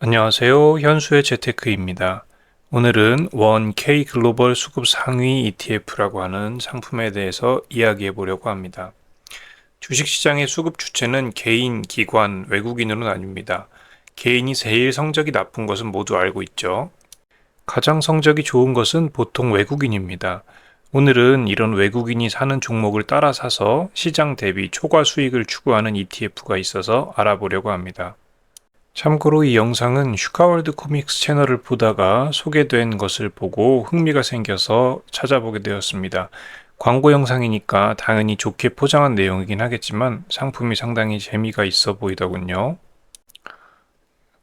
안녕하세요. 현수의 재테크입니다. 오늘은 원 K 글로벌 수급 상위 ETF라고 하는 상품에 대해서 이야기해 보려고 합니다. 주식시장의 수급 주체는 개인, 기관, 외국인으로 나뉩니다. 개인이 제일 성적이 나쁜 것은 모두 알고 있죠. 가장 성적이 좋은 것은 보통 외국인입니다. 오늘은 이런 외국인이 사는 종목을 따라 사서 시장 대비 초과 수익을 추구하는 ETF가 있어서 알아보려고 합니다. 참고로 이 영상은 슈카월드 코믹스 채널을 보다가 소개된 것을 보고 흥미가 생겨서 찾아보게 되었습니다. 광고 영상이니까 당연히 좋게 포장한 내용이긴 하겠지만 상품이 상당히 재미가 있어 보이더군요.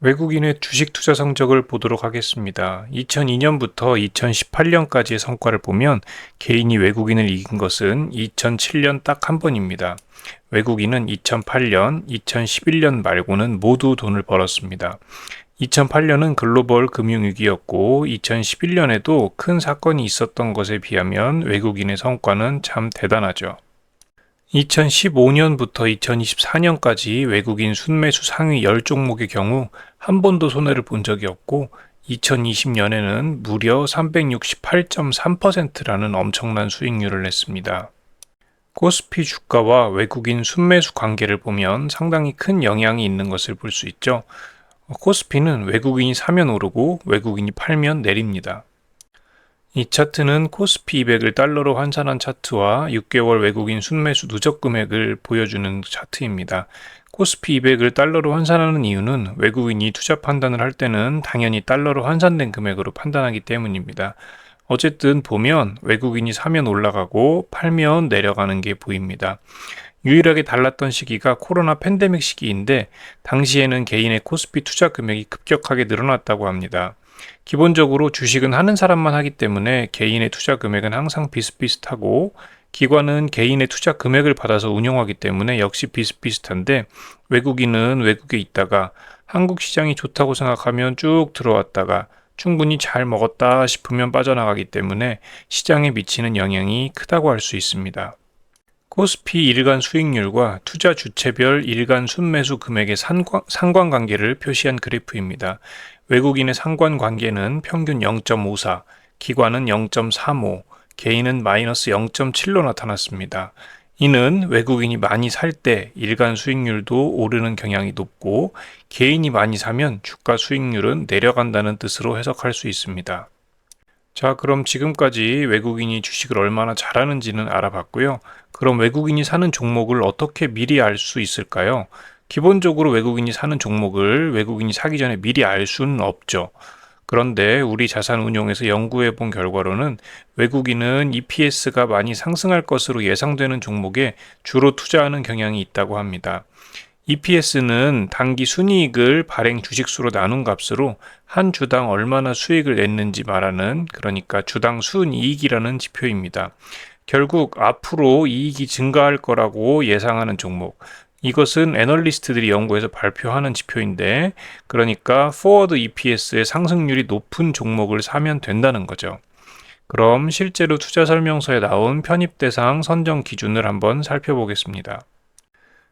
외국인의 주식 투자 성적을 보도록 하겠습니다. 2002년부터 2018년까지의 성과를 보면 개인이 외국인을 이긴 것은 2007년 딱 한 번입니다. 외국인은 2008년, 2011년 말고는 모두 돈을 벌었습니다. 2008년은 글로벌 금융위기였고 2011년에도 큰 사건이 있었던 것에 비하면 외국인의 성과는 참 대단하죠. 2015년부터 2024년까지 외국인 순매수 상위 10종목의 경우 한 번도 손해를 본 적이 없고 2020년에는 무려 368.3%라는 엄청난 수익률을 냈습니다. 코스피 주가와 외국인 순매수 관계를 보면 상당히 큰 영향이 있는 것을 볼 수 있죠. 코스피는 외국인이 사면 오르고 외국인이 팔면 내립니다. 이 차트는 코스피 200을 달러로 환산한 차트와 6개월 외국인 순매수 누적 금액을 보여주는 차트입니다. 코스피 200을 달러로 환산하는 이유는 외국인이 투자 판단을 할 때는 당연히 달러로 환산된 금액으로 판단하기 때문입니다. 어쨌든 보면 외국인이 사면 올라가고 팔면 내려가는 게 보입니다. 유일하게 달랐던 시기가 코로나 팬데믹 시기인데 당시에는 개인의 코스피 투자 금액이 급격하게 늘어났다고 합니다. 기본적으로 주식은 하는 사람만 하기 때문에 개인의 투자 금액은 항상 비슷비슷하고 기관은 개인의 투자 금액을 받아서 운영하기 때문에 역시 비슷비슷한데 외국인은 외국에 있다가 한국 시장이 좋다고 생각하면 쭉 들어왔다가 충분히 잘 먹었다 싶으면 빠져나가기 때문에 시장에 미치는 영향이 크다고 할 수 있습니다. 코스피 일간 수익률과 투자 주체별 일간 순매수 금액의 상관관계를 표시한 그래프입니다. 외국인의 상관관계는 평균 0.54, 기관은 0.35, 개인은 마이너스 0.7로 나타났습니다. 이는 외국인이 많이 살 때 일간 수익률도 오르는 경향이 높고 개인이 많이 사면 주가 수익률은 내려간다는 뜻으로 해석할 수 있습니다. 자, 그럼 지금까지 외국인이 주식을 얼마나 잘하는지는 알아봤고요. 그럼 외국인이 사는 종목을 어떻게 미리 알 수 있을까요? 기본적으로 외국인이 사는 종목을 외국인이 사기 전에 미리 알 수는 없죠. 그런데 우리 자산운용에서 연구해 본 결과로는 외국인은 EPS가 많이 상승할 것으로 예상되는 종목에 주로 투자하는 경향이 있다고 합니다. EPS는 단기 순이익을 발행 주식수로 나눈 값으로 한 주당 얼마나 수익을 냈는지 말하는, 그러니까 주당 순이익이라는 지표입니다. 결국 앞으로 이익이 증가할 거라고 예상하는 종목, 이것은 애널리스트들이 연구해서 발표하는 지표인데, 그러니까 포워드 EPS의 상승률이 높은 종목을 사면 된다는 거죠. 그럼 실제로 투자 설명서에 나온 편입 대상 선정 기준을 한번 살펴보겠습니다.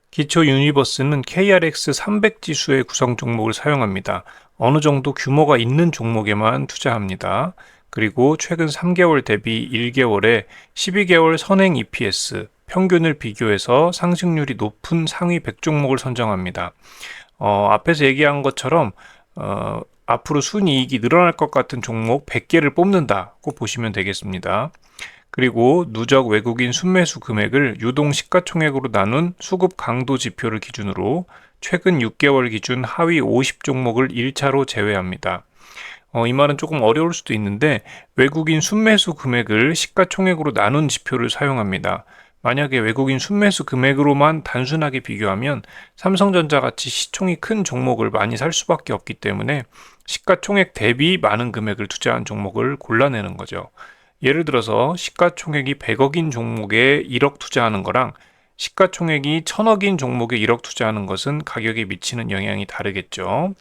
기초 유니버스는 KRX 300 지수의 구성 종목을 사용합니다. 어느 정도 규모가 있는 종목에만 투자합니다. 그리고 최근 3개월 대비 1개월에 12개월 선행 EPS 평균을 비교해서 상승률이 높은 상위 100 종목을 선정합니다. 앞에서 얘기한 것처럼 앞으로 순이익이 늘어날 것 같은 종목 100개를 뽑는다고 보시면 되겠습니다. 그리고 누적 외국인 순매수 금액을 유동 시가총액으로 나눈 수급 강도 지표를 기준으로 최근 6개월 기준 하위 50 종목을 1차로 제외합니다. 이 말은 조금 어려울 수도 있는데 외국인 순매수 금액을 시가총액으로 나눈 지표를 사용합니다. 만약에 외국인 순매수 금액으로만 단순하게 비교하면 삼성전자 같이 시총이 큰 종목을 많이 살 수밖에 없기 때문에 시가총액 대비 많은 금액을 투자한 종목을 골라내는 거죠. 예를 들어서 시가총액이 100억인 종목에 1억 투자하는 거랑 시가총액이 1000억인 종목에 1억 투자하는 것은 가격에 미치는 영향이 다르겠죠.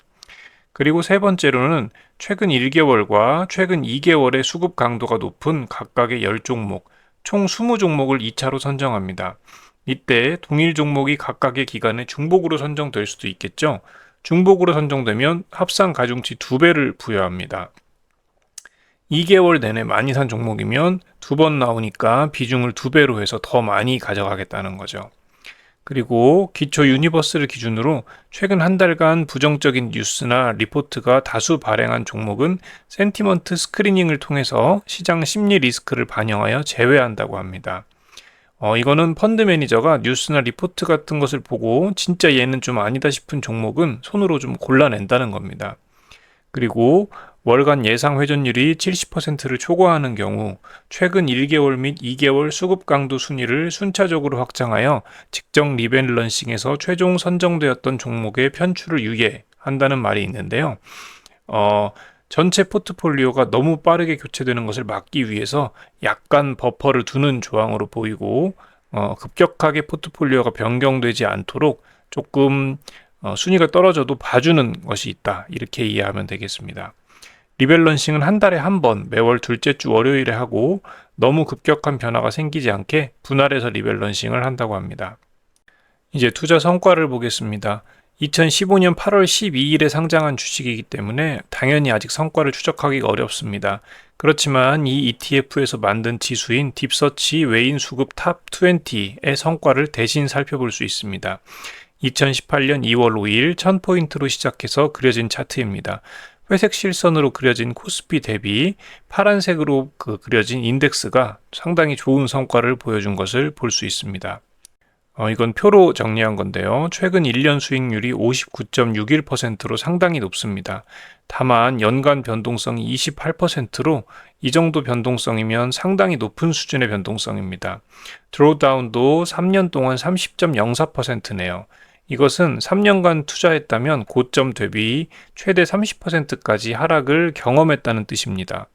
그리고 세 번째로는 최근 1개월과 최근 2개월의 수급 강도가 높은 각각의 10종목, 총 20종목을 2차로 선정합니다. 이때 동일 종목이 각각의 기간에 중복으로 선정될 수도 있겠죠. 중복으로 선정되면 합산 가중치 2배를 부여합니다. 2개월 내내 많이 산 종목이면 2번 나오니까 비중을 2배로 해서 더 많이 가져가겠다는 거죠. 그리고 기초 유니버스를 기준으로 최근 한 달간 부정적인 뉴스나 리포트가 다수 발행한 종목은 센티먼트 스크리닝을 통해서 시장 심리 리스크를 반영하여 제외한다고 합니다. 이거는 펀드 매니저가 뉴스나 리포트 같은 것을 보고 진짜 얘는 좀 아니다 싶은 종목은 손으로 좀 골라낸다는 겁니다. 그리고 월간 예상 회전율이 70%를 초과하는 경우 최근 1개월 및 2개월 수급 강도 순위를 순차적으로 확장하여 직정 리밸런싱에서 최종 선정되었던 종목의 편출을 유예한다는 말이 있는데요. 전체 포트폴리오가 너무 빠르게 교체되는 것을 막기 위해서 약간 버퍼를 두는 조항으로 보이고 급격하게 포트폴리오가 변경되지 않도록 조금 순위가 떨어져도 봐주는 것이 있다. 이렇게 이해하면 되겠습니다. 리밸런싱은 한 달에 한 번 매월 둘째 주 월요일에 하고 너무 급격한 변화가 생기지 않게 분할해서 리밸런싱을 한다고 합니다. 이제 투자 성과를 보겠습니다. 2015년 8월 12일에 상장한 주식이기 때문에 당연히 아직 성과를 추적하기가 어렵습니다. 그렇지만 이 ETF에서 만든 지수인 딥서치 외인 수급 탑 20의 성과를 대신 살펴볼 수 있습니다. 2018년 2월 5일 1000포인트로 시작해서 그려진 차트입니다. 회색 실선으로 그려진 코스피 대비 파란색으로 그려진 인덱스가 상당히 좋은 성과를 보여준 것을 볼 수 있습니다. 이건 표로 정리한 건데요. 최근 1년 수익률이 59.61%로 상당히 높습니다. 다만 연간 변동성이 28%로 이 정도 변동성이면 상당히 높은 수준의 변동성입니다. 드로우다운도 3년 동안 30.04%네요. 이것은 3년간 투자했다면 고점 대비 최대 30%까지 하락을 경험했다는 뜻입니다.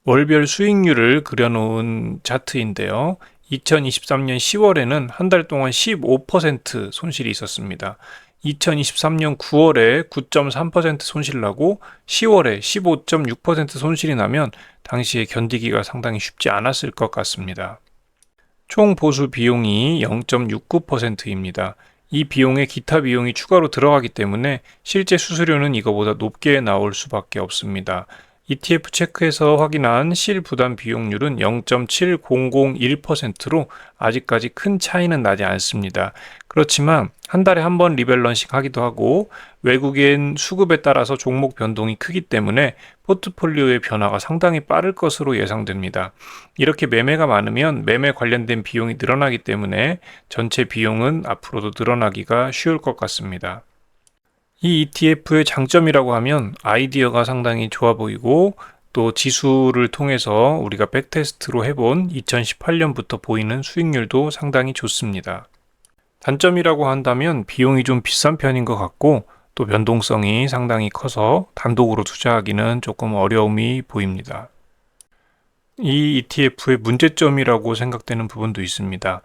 월별 수익률을 그려놓은 차트인데요. 2023년 10월에는 한 달 동안 15% 손실이 있었습니다. 2023년 9월에 9.3% 손실 나고 10월에 15.6% 손실이 나면 당시에 견디기가 상당히 쉽지 않았을 것 같습니다. 총 보수 비용이 0.69%입니다. 이 비용에 기타 비용이 추가로 들어가기 때문에 실제 수수료는 이거보다 높게 나올 수밖에 없습니다. ETF 체크에서 확인한 실부담 비용률은 0.7001%로 아직까지 큰 차이는 나지 않습니다. 그렇지만 한 달에 한 번 리밸런싱 하기도 하고 외국인 수급에 따라서 종목 변동이 크기 때문에 포트폴리오의 변화가 상당히 빠를 것으로 예상됩니다. 이렇게 매매가 많으면 매매 관련된 비용이 늘어나기 때문에 전체 비용은 앞으로도 늘어나기가 쉬울 것 같습니다. 이 ETF의 장점이라고 하면 아이디어가 상당히 좋아 보이고 또 지수를 통해서 우리가 백테스트로 해본 2018년부터 보이는 수익률도 상당히 좋습니다. 단점이라고 한다면 비용이 좀 비싼 편인 것 같고 또 변동성이 상당히 커서 단독으로 투자하기는 조금 어려움이 보입니다. 이 ETF의 문제점이라고 생각되는 부분도 있습니다.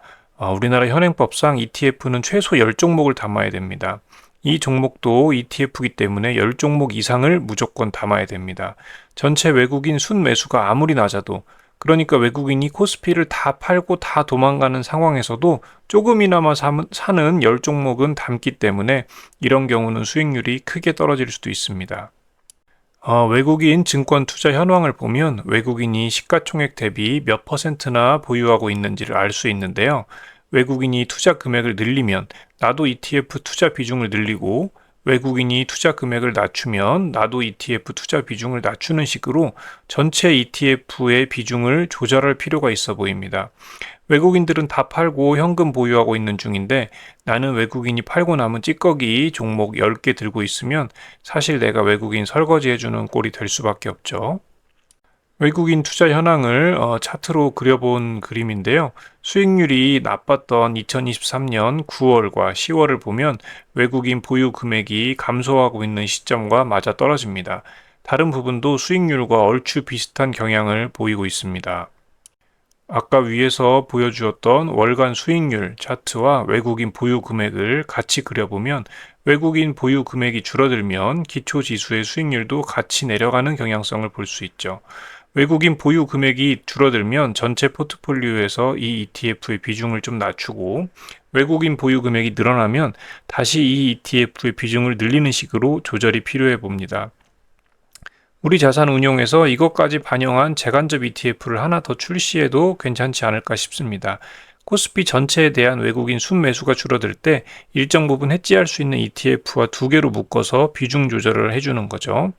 우리나라 현행법상 ETF는 최소 10종목을 담아야 됩니다. 이 종목도 ETF이기 때문에 10종목 이상을 무조건 담아야 됩니다. 전체 외국인 순매수가 아무리 낮아도 그러니까 외국인이 코스피를 다 팔고 다 도망가는 상황에서도 조금이나마 사는 10종목은 담기 때문에 이런 경우는 수익률이 크게 떨어질 수도 있습니다. 외국인 증권 투자 현황을 보면 외국인이 시가총액 대비 몇 %나 보유하고 있는지를 알 수 있는데요. 외국인이 투자 금액을 늘리면 나도 ETF 투자 비중을 늘리고 외국인이 투자 금액을 낮추면 나도 ETF 투자 비중을 낮추는 식으로 전체 ETF의 비중을 조절할 필요가 있어 보입니다. 외국인들은 다 팔고 현금 보유하고 있는 중인데 나는 외국인이 팔고 남은 찌꺼기 종목 10개 들고 있으면 사실 내가 외국인 설거지해주는 꼴이 될 수밖에 없죠. 외국인 투자 현황을 차트로 그려본 그림인데요. 수익률이 나빴던 2023년 9월과 10월을 보면 외국인 보유 금액이 감소하고 있는 시점과 맞아 떨어집니다. 다른 부분도 수익률과 얼추 비슷한 경향을 보이고 있습니다. 아까 위에서 보여주었던 월간 수익률 차트와 외국인 보유 금액을 같이 그려보면 외국인 보유 금액이 줄어들면 기초 지수의 수익률도 같이 내려가는 경향성을 볼 수 있죠. 외국인 보유 금액이 줄어들면 전체 포트폴리오에서 이 ETF의 비중을 좀 낮추고 외국인 보유 금액이 늘어나면 다시 이 ETF의 비중을 늘리는 식으로 조절이 필요해 봅니다. 우리 자산 운용에서 이것까지 반영한 재간접 ETF를 하나 더 출시해도 괜찮지 않을까 싶습니다. 코스피 전체에 대한 외국인 순매수가 줄어들 때 일정 부분 해지할 수 있는 ETF와 두 개로 묶어서 비중 조절을 해주는 거죠.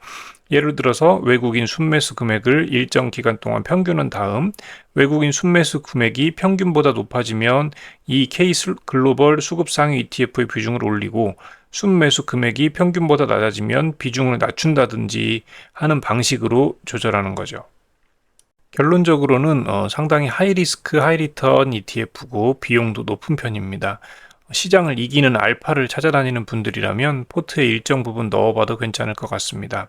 예를 들어서 외국인 순매수 금액을 일정 기간 동안 평균한 다음 외국인 순매수 금액이 평균보다 높아지면 이 K 글로벌 수급 상위 ETF의 비중을 올리고 순매수 금액이 평균보다 낮아지면 비중을 낮춘다든지 하는 방식으로 조절하는 거죠. 결론적으로는 상당히 하이리스크 하이리턴 ETF고 비용도 높은 편입니다. 시장을 이기는 알파를 찾아다니는 분들이라면 포트에 일정 부분 넣어봐도 괜찮을 것 같습니다.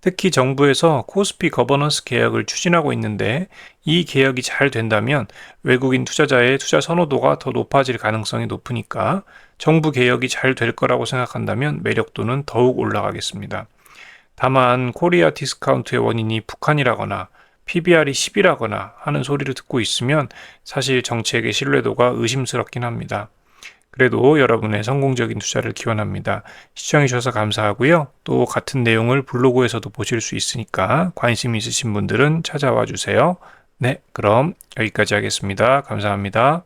특히 정부에서 코스피 거버넌스 개혁을 추진하고 있는데 이 개혁이 잘 된다면 외국인 투자자의 투자 선호도가 더 높아질 가능성이 높으니까 정부 개혁이 잘 될 거라고 생각한다면 매력도는 더욱 올라가겠습니다. 다만 코리아 디스카운트의 원인이 북한이라거나 PBR이 10이라거나 하는 소리를 듣고 있으면 사실 정책의 신뢰도가 의심스럽긴 합니다. 그래도 여러분의 성공적인 투자를 기원합니다. 시청해주셔서 감사하고요. 또 같은 내용을 블로그에서도 보실 수 있으니까 관심 있으신 분들은 찾아와 주세요. 네, 그럼 여기까지 하겠습니다. 감사합니다.